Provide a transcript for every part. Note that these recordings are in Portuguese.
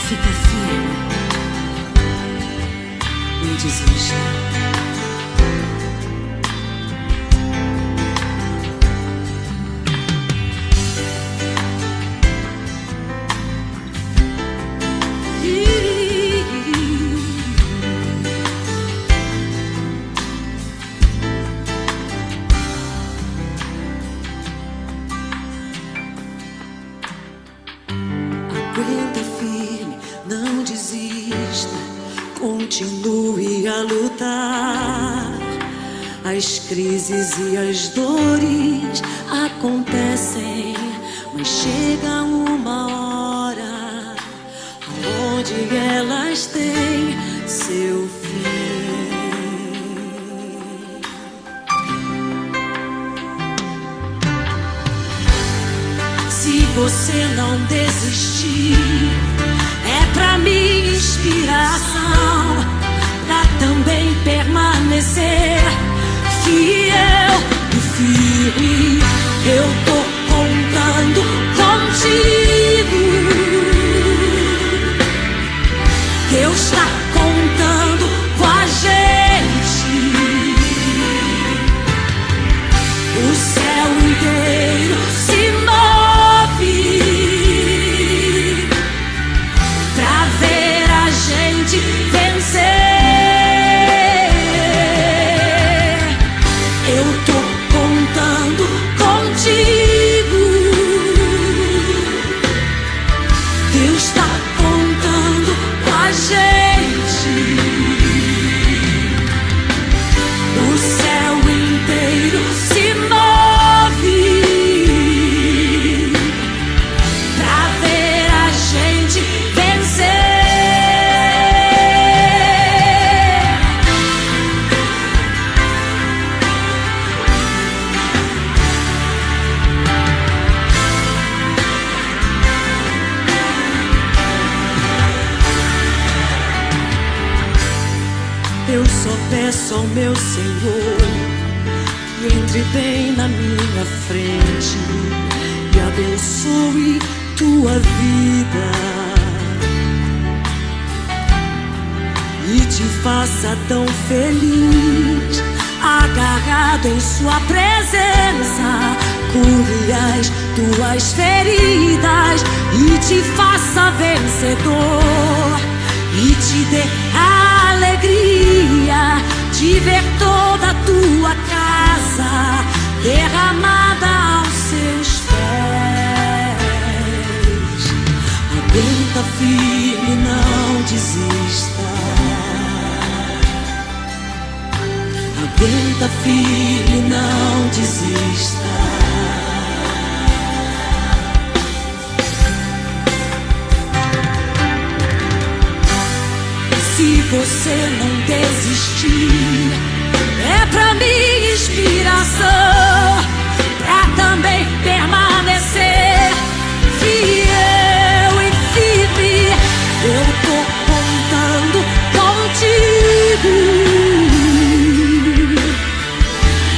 Fica firme, não desista. Aguenta firme, não desista, continue a lutar. As crises e as dores acontecem, mas chega uma hora onde elas têm seu fim. Se você não desistir, é pra mim inspiração, pra também permanecer fiel e firme. Eu tô contando contigo, Deus tá contando com a gente. O céu inteiro se move pra ver a gente vencer. Eu tô contando contigo, Deus tá contando com a gente. O céu inteiro se move pra ver a gente vencer. Eu só peço ao meu Senhor que entre bem na minha frente e abençoe tua vida e te faça tão feliz, agarrado em sua presença. Cure as tuas feridas e te faça vencedor, e te dê a alegria de ver toda a tua casa derramada aos seus pés. Aguenta firme, não desista. Aguenta firme, não desista. Se você não desistir, é pra mim inspiração, pra também permanecer fiel e firme. Eu tô contando contigo,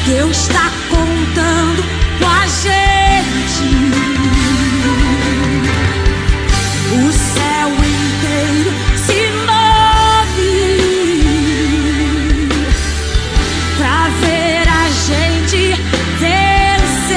Deus tá contando com a gente. O céu inteiro se pra ver a gente vencer.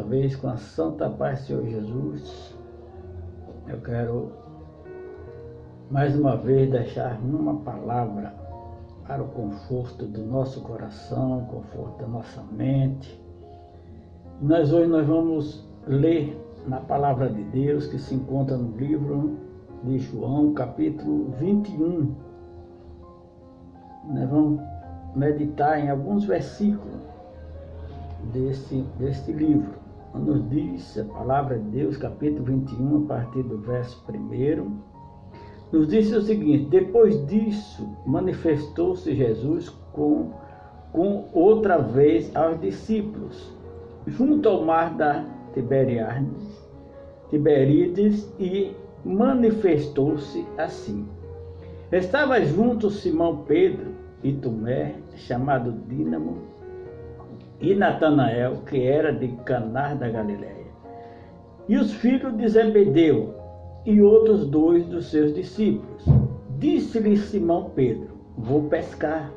vez, com a santa paz do Senhor Jesus, eu quero mais uma vez deixar uma palavra para o conforto do nosso coração, conforto da nossa mente. Hoje nós vamos ler na palavra de Deus que se encontra no livro de João, capítulo 21. Nós vamos meditar em alguns versículos deste livro. Nos diz a palavra de Deus, capítulo 21, a partir do verso 1, nos diz o seguinte: depois disso, manifestou-se Jesus com outra vez aos discípulos, junto ao mar da Tiberíades, e manifestou-se assim. Estava junto Simão Pedro e Tomé, chamado Dínamo, e Natanael, que era de Caná da Galileia, e os filhos de Zebedeu, e outros 2 dos seus discípulos. Disse-lhe Simão Pedro: vou pescar.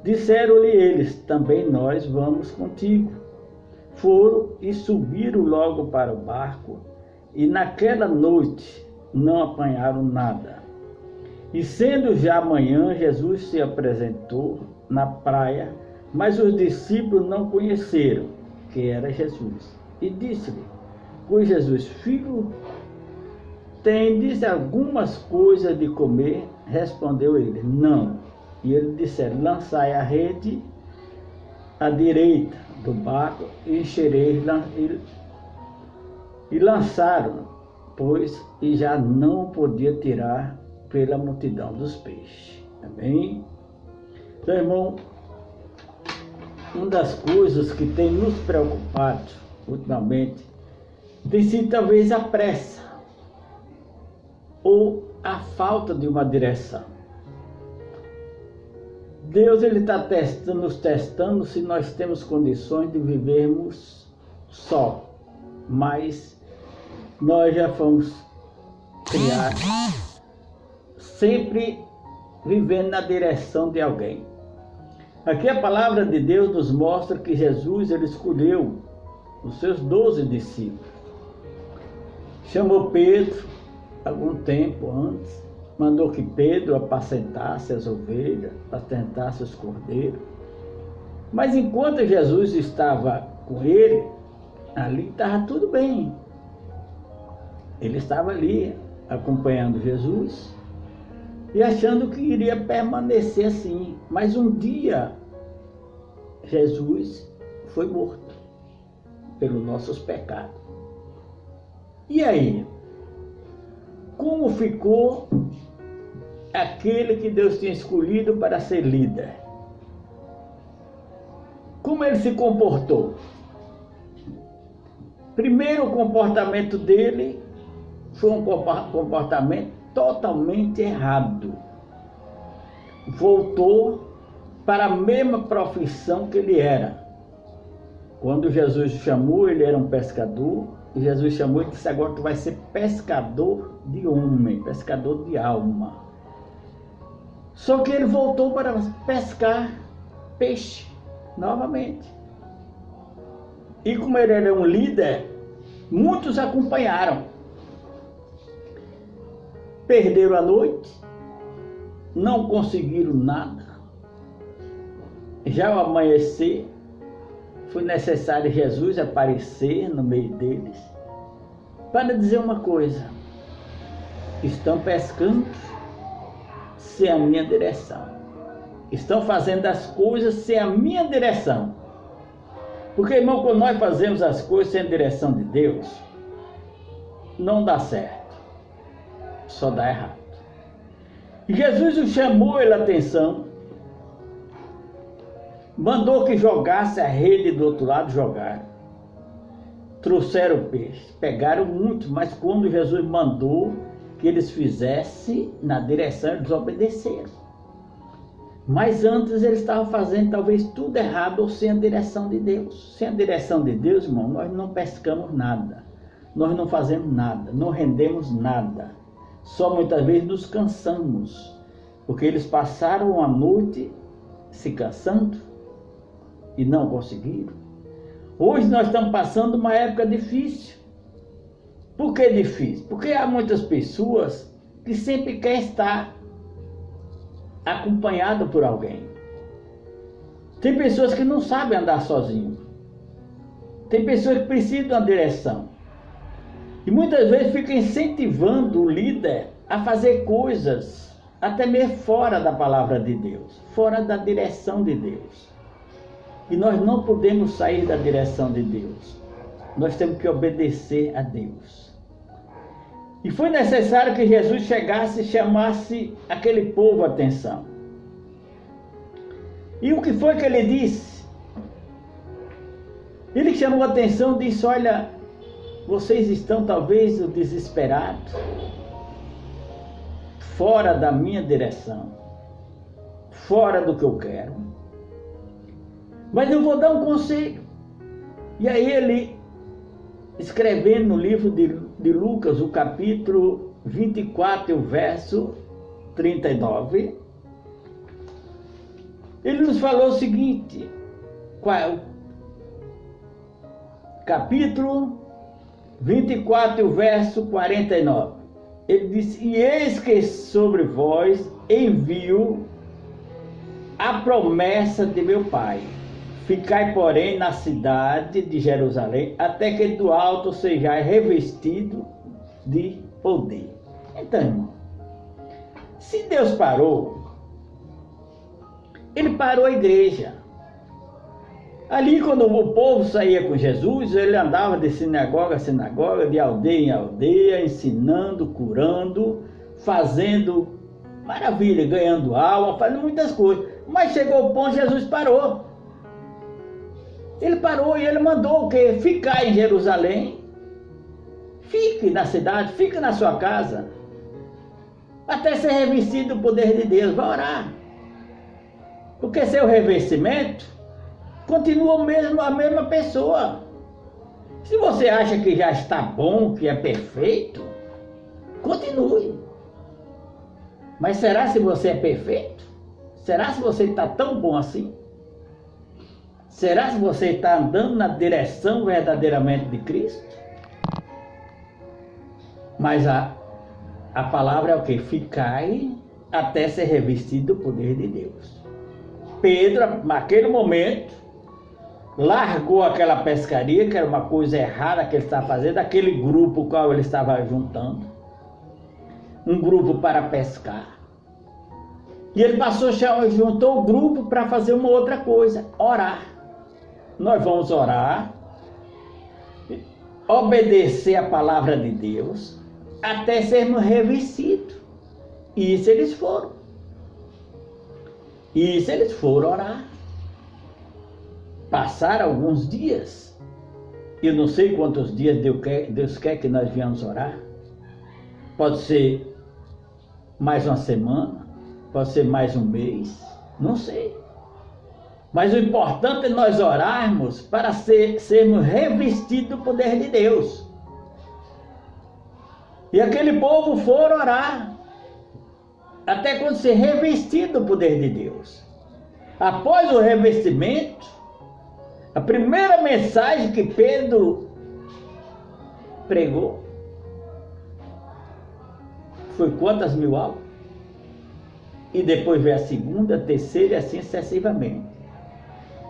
Disseram-lhe eles: também nós vamos contigo. Foram e subiram logo para o barco, e naquela noite não apanharam nada. E sendo já manhã, Jesus se apresentou na praia, mas os discípulos não conheceram que era Jesus. E disse-lhe: pois Jesus, filho, tendes algumas coisas de comer? Respondeu ele: não. E ele disse: lançai a rede à direita do barco e enchereis. E lançaram, pois, e já não podia tirar pela multidão dos peixes. Amém? Então, irmão, uma das coisas que tem nos preocupado ultimamente tem sido talvez a pressa ou a falta de uma direção. Deus está nos testando se nós temos condições de vivermos só, mas nós já fomos criados sempre vivendo na direção de alguém. Aqui a palavra de Deus nos mostra que Jesus ele escolheu os seus 12 discípulos. Chamou Pedro algum tempo antes, mandou que Pedro apacentasse as ovelhas, apacentasse os cordeiros. Mas enquanto Jesus estava com ele, ali estava tudo bem. Ele estava ali acompanhando Jesus e achando que iria permanecer assim. Mas um dia, Jesus foi morto pelos nossos pecados. E aí? Como ficou aquele que Deus tinha escolhido para ser líder? Como ele se comportou? Primeiro, o comportamento dele foi um comportamento totalmente errado. Voltou para a mesma profissão que ele era. Quando Jesus chamou, ele era um pescador, e Jesus chamou e disse: agora tu vai ser pescador de homem, pescador de alma. Só que ele voltou para pescar peixe novamente. E como ele era um líder, muitos acompanharam. Perderam a noite, não conseguiram nada. Já ao amanhecer, foi necessário Jesus aparecer no meio deles para dizer uma coisa: estão pescando sem a minha direção, estão fazendo as coisas sem a minha direção. Porque, irmão, quando nós fazemos as coisas sem a direção de Deus, não dá certo, só dá errado. E Jesus chamou ele a atenção, mandou que jogasse a rede do outro lado, jogaram. Trouxeram o peixe, pegaram muito, mas quando Jesus mandou que eles fizessem na direção, eles obedeceram. Mas antes eles estavam fazendo talvez tudo errado ou sem a direção de Deus. Sem a direção de Deus, irmão, nós não pescamos nada, nós não fazemos nada, não rendemos nada. Só muitas vezes nos cansamos, porque eles passaram a noite se cansando e não conseguiram. Hoje nós estamos passando uma época difícil. Por que difícil? Porque há muitas pessoas que sempre querem estar acompanhado por alguém. Tem pessoas que não sabem andar sozinho. Tem pessoas que precisam de uma direção. E muitas vezes ficam incentivando o líder a fazer coisas até mesmo fora da palavra de Deus, fora da direção de Deus. E nós não podemos sair da direção de Deus. Nós temos que obedecer a Deus. E foi necessário que Jesus chegasse e chamasse aquele povo a atenção. E o que foi que ele disse? Ele chamou a atenção e disse: olha, vocês estão talvez desesperados, fora da minha direção, fora do que eu quero. Mas eu vou dar um conselho. E aí ele, escrevendo no livro de Lucas, o capítulo 24, o verso 39, ele nos falou o seguinte, capítulo 24, o verso 49. Ele disse: e eis que sobre vós envio a promessa de meu Pai. Ficai, porém, na cidade de Jerusalém, até que do alto sejais revestido de poder. Então, irmão, se Deus parou, Ele parou a igreja. Ali, quando o povo saía com Jesus, ele andava de sinagoga a sinagoga, de aldeia em aldeia, ensinando, curando, fazendo maravilha, ganhando alma, fazendo muitas coisas. Mas chegou o ponto, Jesus parou. Ele parou e ele mandou o quê? Ficar em Jerusalém. Fique na cidade, fique na sua casa, até ser revestido do poder de Deus. Vai orar. Porque seu revestimento continua mesmo a mesma pessoa. Se você acha que já está bom, que é perfeito, continue. Mas será se você é perfeito? Será se você está tão bom assim? Será se você está andando na direção verdadeiramente de Cristo? Mas a palavra é o que? Ficai até ser revestido do poder de Deus. Pedro, naquele momento, largou aquela pescaria, que era uma coisa errada que ele estava fazendo, aquele grupo qual ele estava juntando, um grupo para pescar. E ele juntou o grupo para fazer uma outra coisa, orar. Nós vamos orar, obedecer a palavra de Deus, até sermos revestidos. E isso eles foram. Isso eles foram orar. Passaram alguns dias. Eu não sei quantos dias Deus quer que nós venhamos orar. Pode ser mais uma semana, pode ser mais um mês, não sei. Mas o importante é nós orarmos para sermos revestidos do poder de Deus. E aquele povo foi orar, até quando ser revestido do poder de Deus. Após o revestimento, a primeira mensagem que Pedro pregou foi quantas mil almas? E depois veio a segunda, a terceira e assim sucessivamente.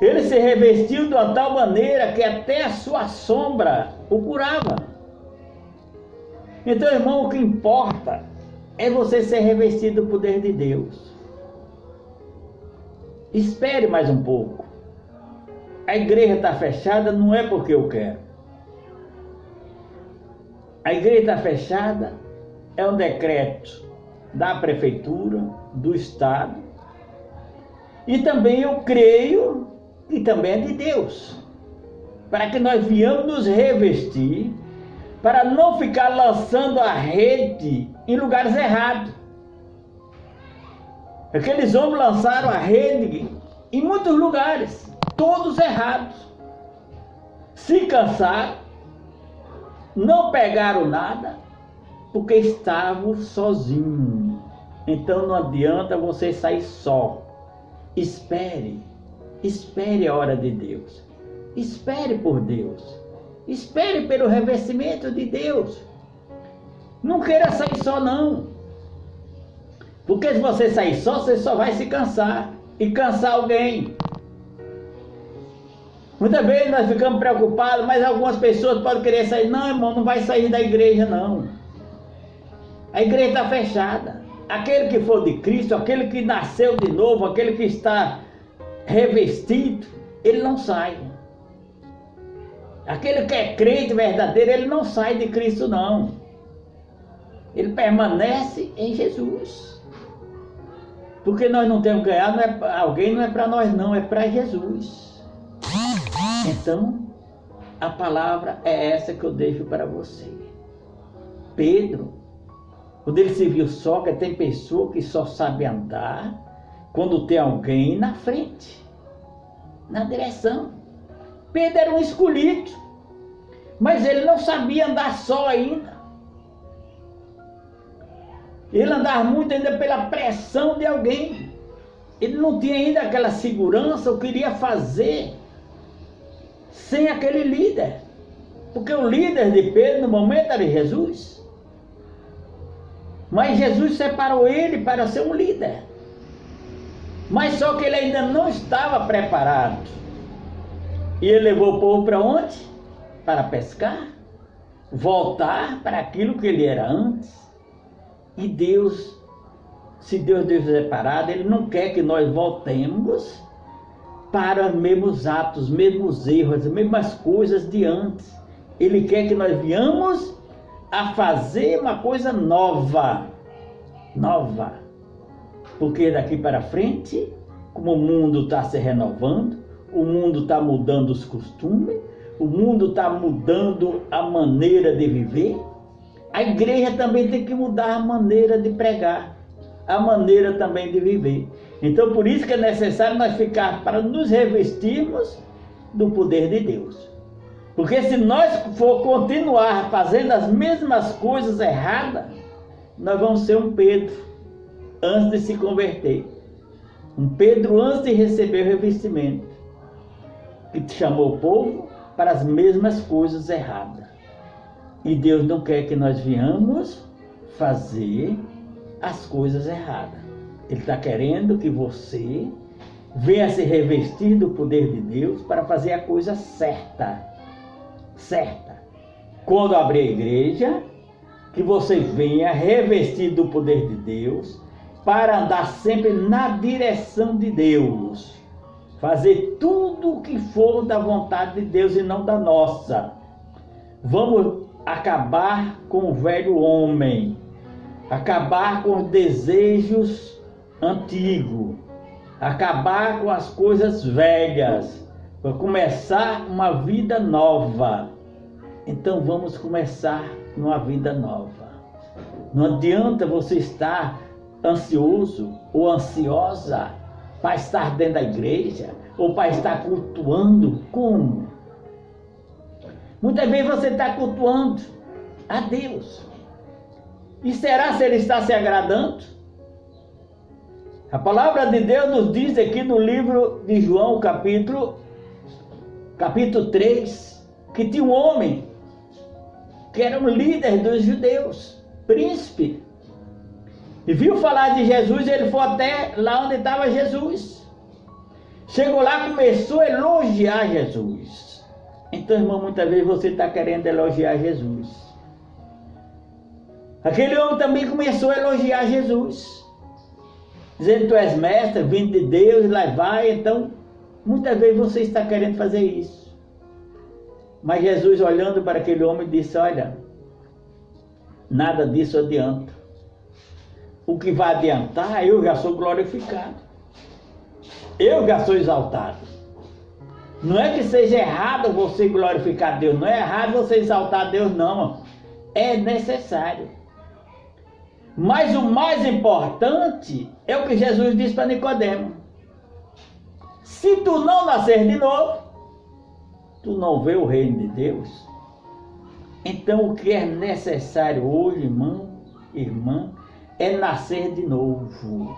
Ele se revestiu de uma tal maneira que até a sua sombra o curava. Então, irmão, o que importa é você ser revestido do poder de Deus. Espere mais um pouco. A igreja está fechada, não é porque eu quero. A igreja está fechada, é um decreto da prefeitura, do Estado. E também eu creio que também é de Deus. Para que nós venhamos nos revestir, para não ficar lançando a rede em lugares errados. Aqueles homens lançaram a rede em muitos lugares, todos errados. Se cansaram, não pegaram nada, porque estavam sozinhos. Então não adianta você sair só. Espere a hora de Deus. Espere por Deus. Espere pelo revestimento de Deus. Não queira sair só não. Porque se você sair só, você só vai se cansar. E cansar alguém. Muitas vezes nós ficamos preocupados, mas algumas pessoas podem querer sair. Não, irmão, não vai sair da igreja não. A igreja está fechada. Aquele que for de Cristo, aquele que nasceu de novo, aquele que está revestido, ele não sai. Aquele que é crente verdadeiro, ele não sai de Cristo não. Ele permanece em Jesus. Porque nós não temos que ganhar, alguém não é para nós não, é para Jesus. Então, a palavra é essa que eu deixo para você. Pedro, quando ele se viu só, que tem pessoa que só sabe andar quando tem alguém na frente, na direção. Pedro era um escolhido, mas ele não sabia andar só ainda. Ele andava muito ainda pela pressão de alguém. Ele não tinha ainda aquela segurança, o que iria fazer sem aquele líder. Porque o líder de Pedro no momento era Jesus. Mas Jesus separou ele para ser um líder. Mas só que ele ainda não estava preparado. E ele levou o povo para onde? Para pescar. Voltar para aquilo que ele era antes. E Deus, se Deus nos separado, Ele não quer que nós voltemos para os mesmos atos, mesmos erros, as mesmas coisas de antes. Ele quer que nós venhamos a fazer uma coisa nova. Nova. Porque daqui para frente, como o mundo está se renovando, o mundo está mudando os costumes, o mundo está mudando a maneira de viver, a igreja também tem que mudar a maneira de pregar, a maneira também de viver. Então, por isso que é necessário nós ficar para nos revestirmos do poder de Deus. Porque se nós for continuar fazendo as mesmas coisas erradas, nós vamos ser um Pedro antes de se converter. Um Pedro antes de receber o revestimento, que chamou o povo para as mesmas coisas erradas. E Deus não quer que nós venhamos fazer as coisas erradas. Ele está querendo que você venha se revestir do poder de Deus para fazer a coisa certa. Certa. Quando abrir a igreja, que você venha revestido do poder de Deus para andar sempre na direção de Deus. Fazer tudo o que for da vontade de Deus e não da nossa. Vamos acabar com o velho homem, acabar com os desejos antigos, acabar com as coisas velhas, para começar uma vida nova. Então vamos começar uma vida nova. Não adianta você estar ansioso ou ansiosa para estar dentro da igreja ou para estar cultuando. Como? Muitas vezes você está cultuando a Deus. E será se Ele está se agradando? A palavra de Deus nos diz aqui no livro de João, capítulo 3, que tinha um homem que era um líder dos judeus, príncipe. E viu falar de Jesus, ele foi até lá onde estava Jesus. Chegou lá, começou a elogiar Jesus. Então, irmão, muitas vezes você está querendo elogiar Jesus. Aquele homem também começou a elogiar Jesus, dizendo: tu és mestre, vindo de Deus, e lá vai. Então, muitas vezes você está querendo fazer isso. Mas Jesus, olhando para aquele homem, disse: olha, nada disso adianta. O que vai adiantar, eu já sou glorificado. Eu já sou exaltado. Não é que seja errado você glorificar Deus, não é errado você exaltar Deus, não. É necessário. Mas o mais importante é o que Jesus disse para Nicodemo: se tu não nascer de novo, tu não vê o reino de Deus. Então o que é necessário hoje, irmão, irmã, é nascer de novo.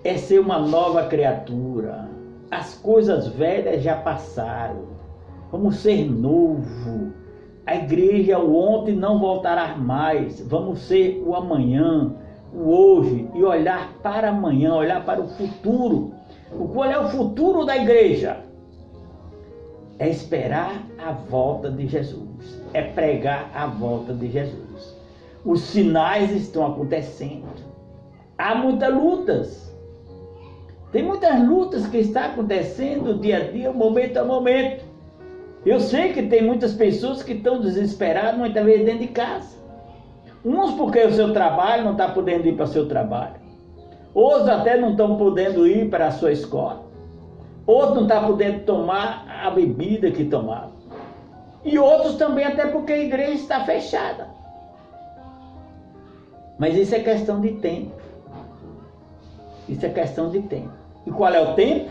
É ser uma nova criatura. as coisas velhas já passaram. Vamos ser novo. A igreja, o ontem não voltará mais. Vamos ser o amanhã, o hoje, e olhar para amanhã, olhar para o futuro. Qual é o futuro da igreja? É esperar a volta de Jesus. É pregar a volta de Jesus. Os sinais estão acontecendo. Há muitas lutas. Tem muitas lutas que estão acontecendo dia a dia, momento a momento. Eu sei que tem muitas pessoas que estão desesperadas, muitas vezes dentro de casa. Uns porque o seu trabalho não está podendo ir para o seu trabalho. Outros até não estão podendo ir para a sua escola. Outros não estão podendo tomar a bebida que tomavam. E outros também até porque a igreja está fechada. Mas isso é questão de tempo. Isso é questão de tempo. E qual é o tempo?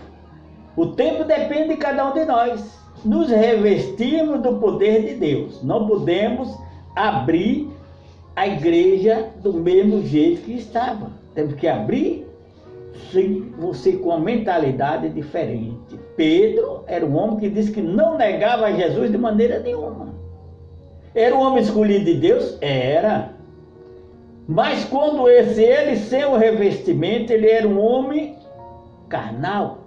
O tempo depende de cada um de nós. Nos revestirmos do poder de Deus. Não podemos abrir a igreja do mesmo jeito que estava. Temos que abrir, sim, você com uma mentalidade diferente. Pedro era um homem que disse que não negava a Jesus de maneira nenhuma. Era um homem escolhido de Deus? Era. Mas quando ele sem o revestimento, ele era um homem carnal.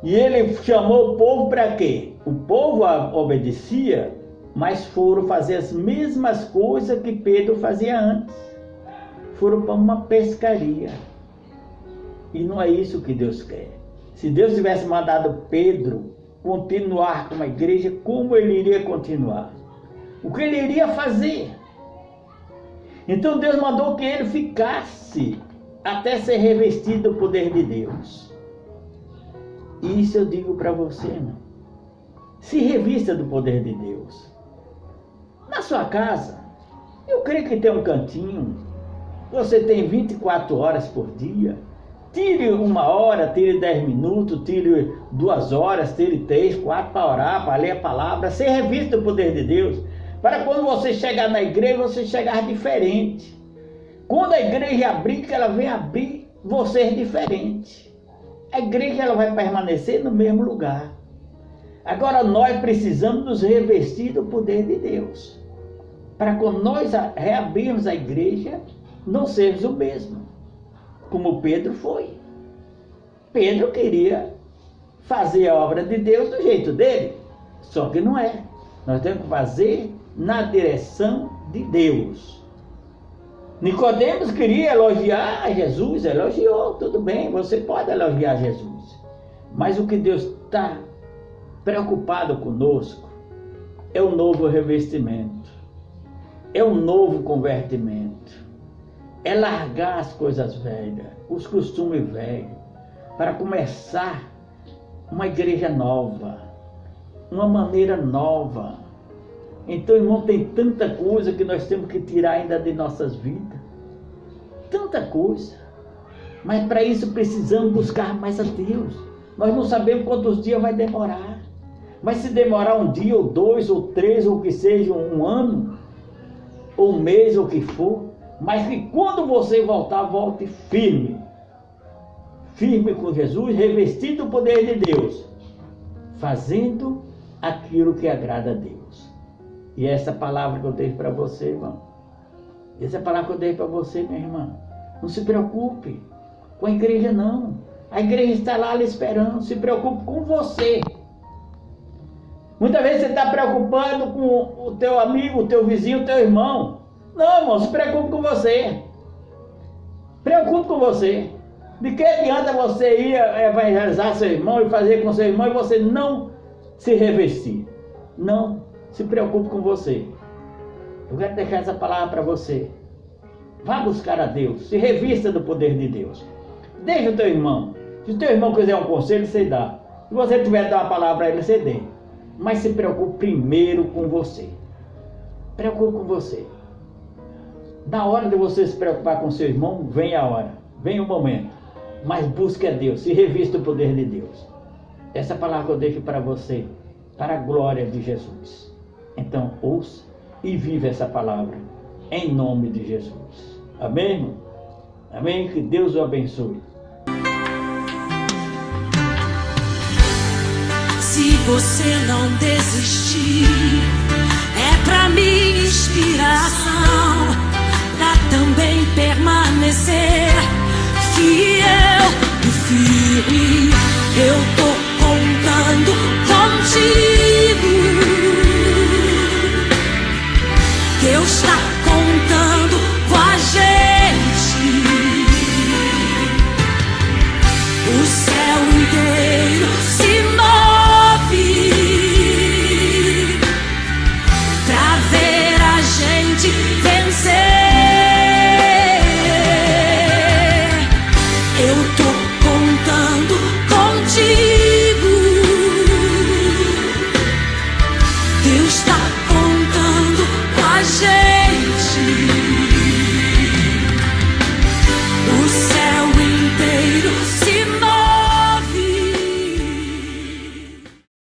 E ele chamou o povo para quê? O povo obedecia, mas foram fazer as mesmas coisas que Pedro fazia antes. Foram para uma pescaria. E não é isso que Deus quer. Se Deus tivesse mandado Pedro continuar com a igreja, como ele iria continuar? O que ele iria fazer? Então Deus mandou que ele ficasse até ser revestido do poder de Deus. Isso eu digo para você, irmão. Se revista do poder de Deus. Na sua casa, eu creio que tem um cantinho. Você tem 24 horas por dia. Tire 1 hora, tire 10 minutos, tire 2 horas, tire 3, 4 para orar, para ler a palavra. Se revista do poder de Deus. Para quando você chegar na igreja, você chegar diferente. Quando a igreja abrir, que ela vem abrir você diferente. A igreja ela vai permanecer no mesmo lugar. Agora nós precisamos nos revestir do poder de Deus. Para quando nós reabrirmos a igreja, não sermos o mesmo. Como Pedro foi. Pedro queria fazer a obra de Deus do jeito dele. Só que não é. Nós temos que fazer na direção de Deus. Nicodemos queria elogiar a Jesus, elogiou, tudo bem, você pode elogiar Jesus. Mas o que Deus está preocupado conosco é o novo revestimento, é o novo convertimento, é largar as coisas velhas, os costumes velhos, para começar uma igreja nova, uma maneira nova. Então, irmão, tem tanta coisa que nós temos que tirar ainda de nossas vidas. Tanta coisa. Mas para isso precisamos buscar mais a Deus. Nós não sabemos quantos dias vai demorar. Mas se demorar 1 dia, ou 2, ou 3, ou que seja 1 ano, ou 1 mês, ou o que for. Mas que quando você voltar, volte firme. Firme com Jesus, revestido do poder de Deus. Fazendo aquilo que agrada a Deus. E essa palavra que eu dei para você, irmão. Essa palavra que eu dei para você, minha irmã. Não se preocupe com a igreja, não. A igreja está lá lhe esperando. Se preocupe com você. Muitas vezes você está preocupado com o teu amigo, o teu vizinho, o teu irmão. Não, irmão, se preocupe com você. Preocupe com você. De que adianta você ir evangelizar seu irmão e fazer com seu irmão e você não se revestir? Não. Se preocupe com você. Eu quero deixar essa palavra para você. Vá buscar a Deus. Se revista do poder de Deus. Deixa o teu irmão. Se o teu irmão quiser um conselho, você dá. Se você tiver dar uma palavra para ele, você dê. Mas se preocupe primeiro com você. Preocupe com você. Na hora de você se preocupar com seu irmão, vem a hora. Vem o momento. Mas busque a Deus. Se revista do poder de Deus. Essa palavra que eu deixo para você. Para a glória de Jesus. Então, ouça e viva essa palavra, em nome de Jesus. Amém, irmão? Amém? Que Deus o abençoe. você não desistir. É pra mim inspiração, pra também perder.